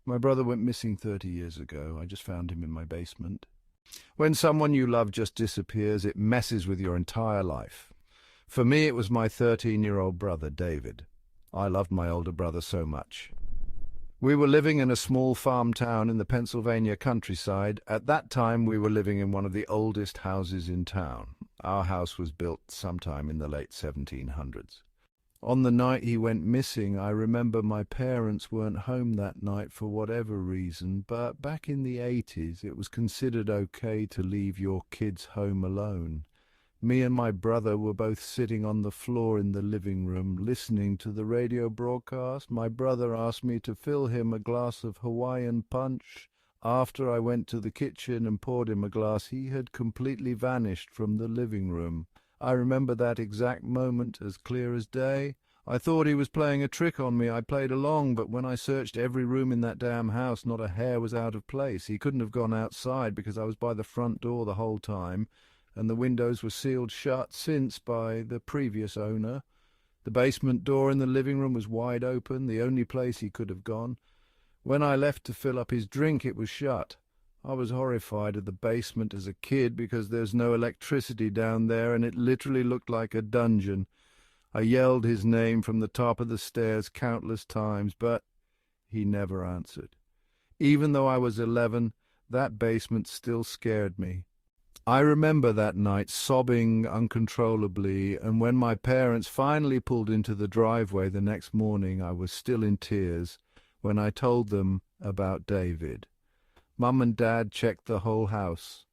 My brother went missing 30 years ago. I just found him in my basement. When someone you love just disappears, it messes with your entire life. For me, it was my 13-year-old brother, David. I loved my older brother so much. We were living in a small farm town in the Pennsylvania countryside. At that time, we were living in one of the oldest houses in town. Our house was built sometime in the late 1700s. On the night he went missing, I remember my parents weren't home that night for whatever reason, but back in the 80s, it was considered okay to leave your kids home alone. Me and my brother were both sitting on the floor in the living room, listening to the radio broadcast. My brother asked me to fill him a glass of Hawaiian punch. After I went to the kitchen and poured him a glass, he had completely vanished from the living room. I remember that exact moment as clear as day. I thought he was playing a trick on me. I played along, but when I searched every room in that damn house, not a hair was out of place. He couldn't have gone outside because I was by the front door the whole time, and the windows were sealed shut since by the previous owner. The basement door in the living room was wide open, the only place he could have gone. When I left to fill up his drink, it was shut. I was horrified at the basement as a kid because there's no electricity down there, and it literally looked like a dungeon. I yelled his name from the top of the stairs countless times, but he never answered. Even though I was 11, that basement still scared me. I remember that night sobbing uncontrollably, and when my parents finally pulled into the driveway the next morning, I was still in tears when I told them about David. Mum and Dad checked the whole house.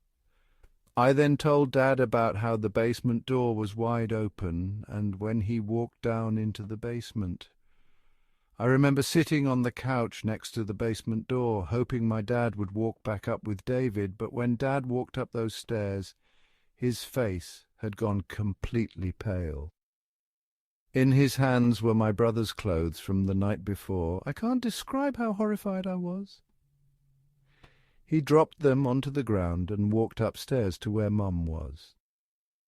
I then told Dad about how the basement door was wide open, and when he walked down into the basement. I remember sitting on the couch next to the basement door, hoping my dad would walk back up with David, but when Dad walked up those stairs, his face had gone completely pale. In his hands were my brother's clothes from the night before. I can't describe how horrified I was. He dropped them onto the ground and walked upstairs to where Mum was.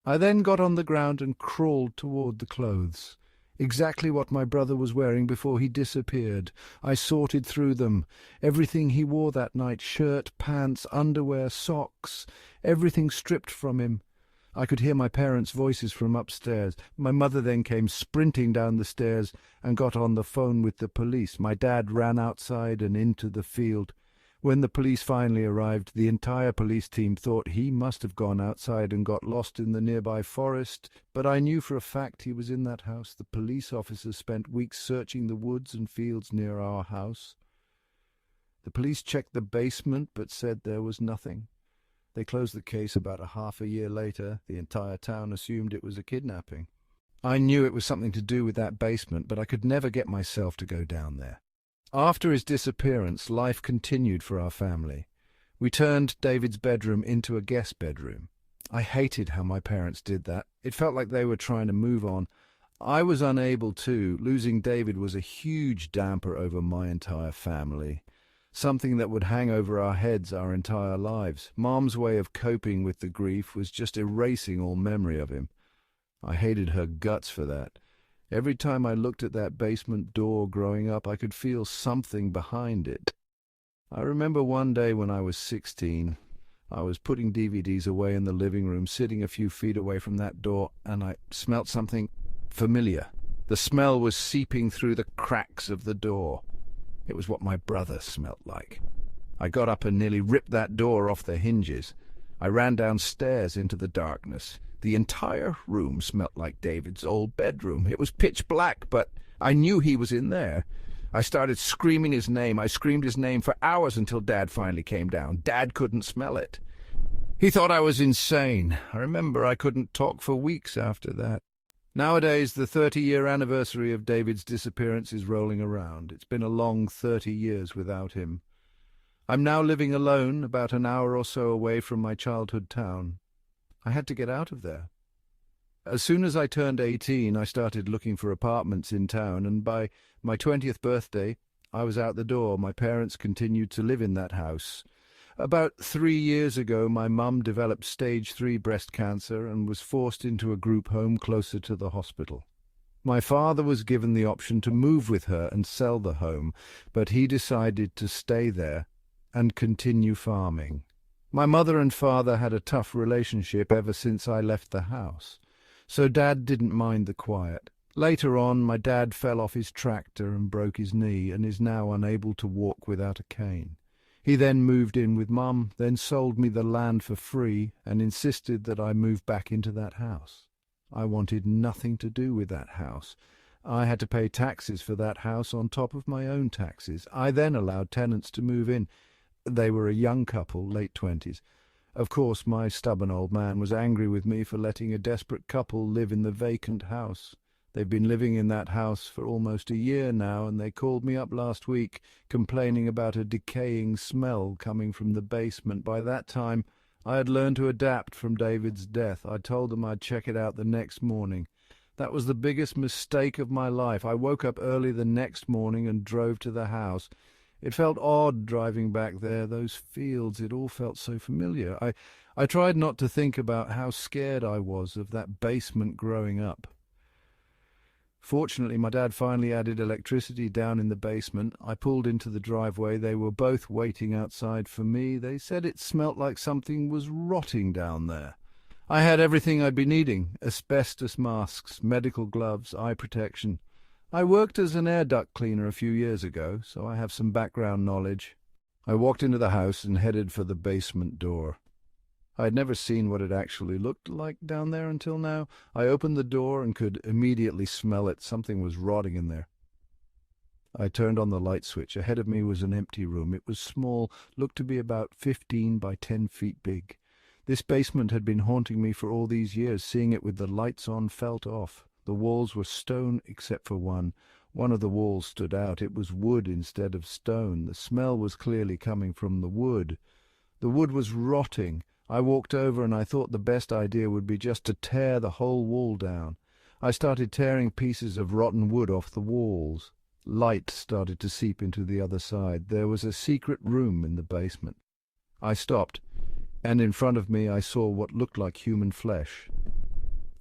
I then got on the ground and crawled toward the clothes. Exactly what my brother was wearing before he disappeared. I sorted through them. Everything he wore that night, shirt, pants, underwear, socks, everything stripped from him. I could hear my parents' voices from upstairs. My mother then came sprinting down the stairs and got on the phone with the police. My dad ran outside and into the field. When the police finally arrived, the entire police team thought he must have gone outside and got lost in the nearby forest, but I knew for a fact he was in that house. The police officers spent weeks searching the woods and fields near our house. The police checked the basement, but said there was nothing. They closed the case about a half a year later. The entire town assumed it was a kidnapping. I knew it was something to do with that basement, but I could never get myself to go down there. After his disappearance, life continued for our family. We turned David's bedroom into a guest bedroom. I hated how my parents did that. It felt like they were trying to move on. I was unable to. Losing David was a huge damper over my entire family, something that would hang over our heads our entire lives. Mom's way of coping with the grief was just erasing all memory of him. I hated her guts for that. Every time I looked at that basement door growing up, I could feel something behind it. I remember one day when I was 16, I was putting DVDs away in the living room, sitting a few feet away from that door, and I smelt something familiar. The smell was seeping through the cracks of the door. It was what my brother smelt like. I got up and nearly ripped that door off the hinges. I ran downstairs into the darkness. The entire room smelt like David's old bedroom. It was pitch black, but I knew he was in there. I started screaming his name. I screamed his name for hours until Dad finally came down. Dad couldn't smell it. He thought I was insane. I remember I couldn't talk for weeks after that. Nowadays, the 30-year anniversary of David's disappearance is rolling around. It's been a long 30 years without him. I'm now living alone, about an hour or so away from my childhood town. I had to get out of there. As soon as I turned 18, I started looking for apartments in town, and by my 20th birthday, I was out the door. My parents continued to live in that house. About 3 years ago, my mum developed stage 3 breast cancer and was forced into a group home closer to the hospital. My father was given the option to move with her and sell the home, but he decided to stay there and continue farming. My mother and father had a tough relationship ever since I left the house, so Dad didn't mind the quiet. Later on, my dad fell off his tractor and broke his knee and is now unable to walk without a cane. He then moved in with Mum, then sold me the land for free and insisted that I move back into that house. I wanted nothing to do with that house. I had to pay taxes for that house on top of my own taxes. I then allowed tenants to move in. They were a young couple, late 20s. Of course, my stubborn old man was angry with me for letting a desperate couple live in the vacant house. They've been living in that house for almost a year now, and they called me up last week complaining about a decaying smell coming from the basement. By that time, I had learned to adapt from David's death. I told them I'd check it out the next morning. That was the biggest mistake of my life. I woke up early the next morning and drove to the house. It felt odd driving back there, those fields, it all felt so familiar. I tried not to think about how scared I was of that basement growing up. Fortunately, my dad finally added electricity down in the basement. I pulled into the driveway. They were both waiting outside for me. They said it smelt like something was rotting down there. I had everything I'd be needing: asbestos masks, medical gloves, eye protection. I worked as an air duct cleaner a few years ago, so I have some background knowledge. I walked into the house and headed for the basement door. I had never seen what it actually looked like down there until now. I opened the door and could immediately smell it. Something was rotting in there. I turned on the light switch. Ahead of me was an empty room. It was small, looked to be about 15 by 10 feet big. This basement had been haunting me for all these years. Seeing it with the lights on felt off. The walls were stone except for one. One of the walls stood out. It was wood instead of stone. The smell was clearly coming from the wood. The wood was rotting. I walked over and I thought the best idea would be just to tear the whole wall down. I started tearing pieces of rotten wood off the walls. Light started to seep into the other side. There was a secret room in the basement. I stopped, and in front of me I saw what looked like human flesh.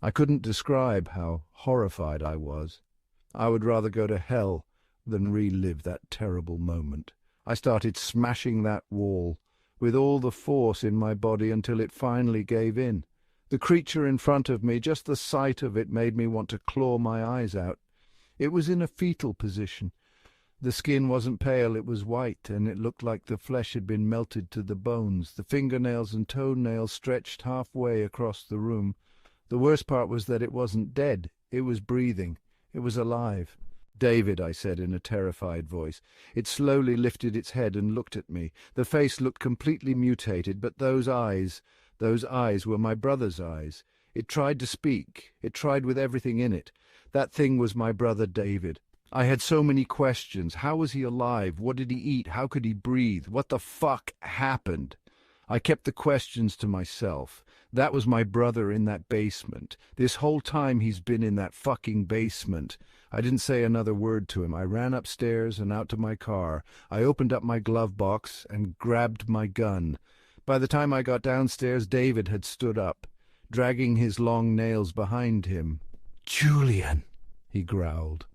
I couldn't describe how horrified I was. I would rather go to hell than relive that terrible moment. I started smashing that wall with all the force in my body until it finally gave in. The creature in front of me, just the sight of it made me want to claw my eyes out. It was in a fetal position. The skin wasn't pale, it was white, and it looked like the flesh had been melted to the bones. The fingernails and toenails stretched halfway across the room. The worst part was that it wasn't dead. It was breathing. It was alive. "David," I said in a terrified voice. It slowly lifted its head and looked at me. The face looked completely mutated, but those eyes were my brother's eyes. It tried to speak. It tried with everything in it. That thing was my brother David. I had so many questions. How was he alive? What did he eat? How could he breathe? What the fuck happened? I kept the questions to myself. That was my brother in that basement. This whole time he's been in that fucking basement. I didn't say another word to him. I ran upstairs and out to my car. I opened up my glove box and grabbed my gun. By the time I got downstairs, David had stood up, dragging his long nails behind him. "Julian," he growled.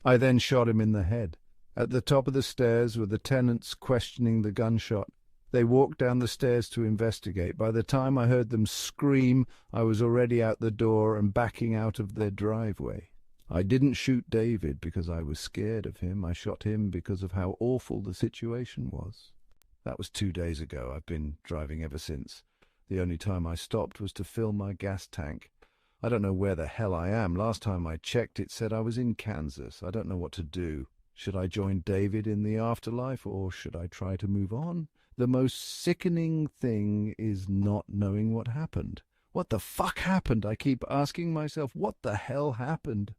I then shot him in the head. At the top of the stairs were the tenants questioning the gunshot. They walked down the stairs to investigate. By the time I heard them scream, I was already out the door and backing out of their driveway. I didn't shoot David because I was scared of him. I shot him because of how awful the situation was. That was 2 days ago. I've been driving ever since. The only time I stopped was to fill my gas tank. I don't know where the hell I am. Last time I checked, it said I was in Kansas. I don't know what to do. Should I join David in the afterlife, or should I try to move on? The most sickening thing is not knowing what happened. What the fuck happened? I keep asking myself, what the hell happened?